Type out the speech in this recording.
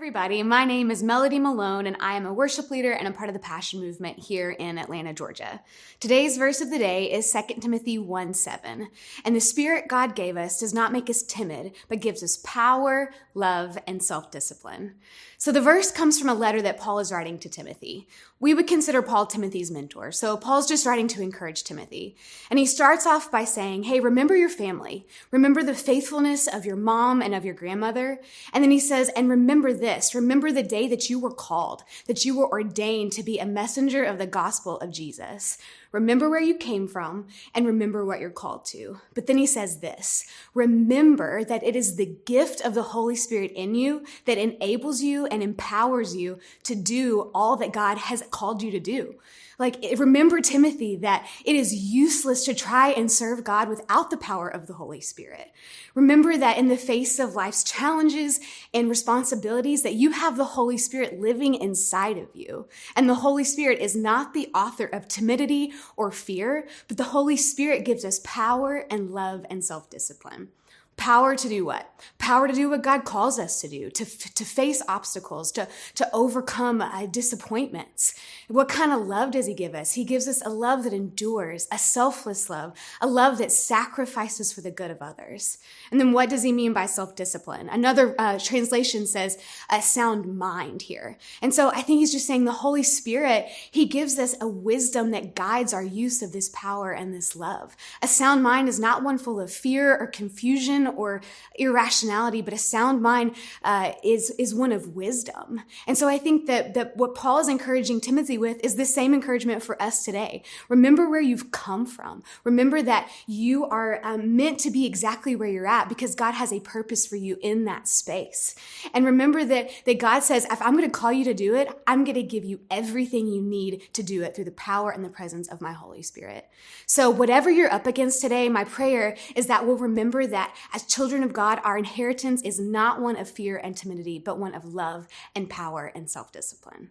Everybody, my name is Melody Malone, and I am a worship leader and a part of the Passion Movement here in Atlanta, Georgia. Today's verse of the day is 2 Timothy 1:7. And the Spirit God gave us does not make us timid, but gives us power, love, and self-discipline. So the verse comes from a letter that Paul is writing to Timothy. We would consider Paul Timothy's mentor. So Paul's just writing to encourage Timothy. And he starts off by saying, hey, remember your family. Remember the faithfulness of your mom and of your grandmother. And then he says, and remember this. Remember the day that you were called, that you were ordained to be a messenger of the gospel of Jesus. Remember where you came from and remember what you're called to. But then he says this, remember that it is the gift of the Holy Spirit in you that enables you and empowers you to do all that God has called you to do. Remember, Timothy, that it is useless to try and serve God without the power of the Holy Spirit. Remember that in the face of life's challenges and responsibilities, that you have the Holy Spirit living inside of you. And the Holy Spirit is not the author of timidity or fear, but the Holy Spirit gives us power and love and self-discipline. Power to do what? Power to do what God calls us to do, to face obstacles, to overcome disappointments. What kind of love does he give us? He gives us a love that endures, a selfless love, a love that sacrifices for the good of others. And then what does he mean by self-discipline? Another translation says a sound mind here. And so I think he's just saying the Holy Spirit, he gives us a wisdom that guides our use of this power and this love. A sound mind is not one full of fear or confusion or irrationality, but a sound mind is one of wisdom. And so I think that what Paul is encouraging Timothy with is the same encouragement for us today. Remember where you've come from. Remember that you are meant to be exactly where you're at because God has a purpose for you in that space. And remember that God says, if I'm going to call you to do it, I'm going to give you everything you need to do it through the power and the presence of my Holy Spirit. So whatever you're up against today, my prayer is that we'll remember that as children of God, our inheritance is not one of fear and timidity, but one of love and power and self-discipline.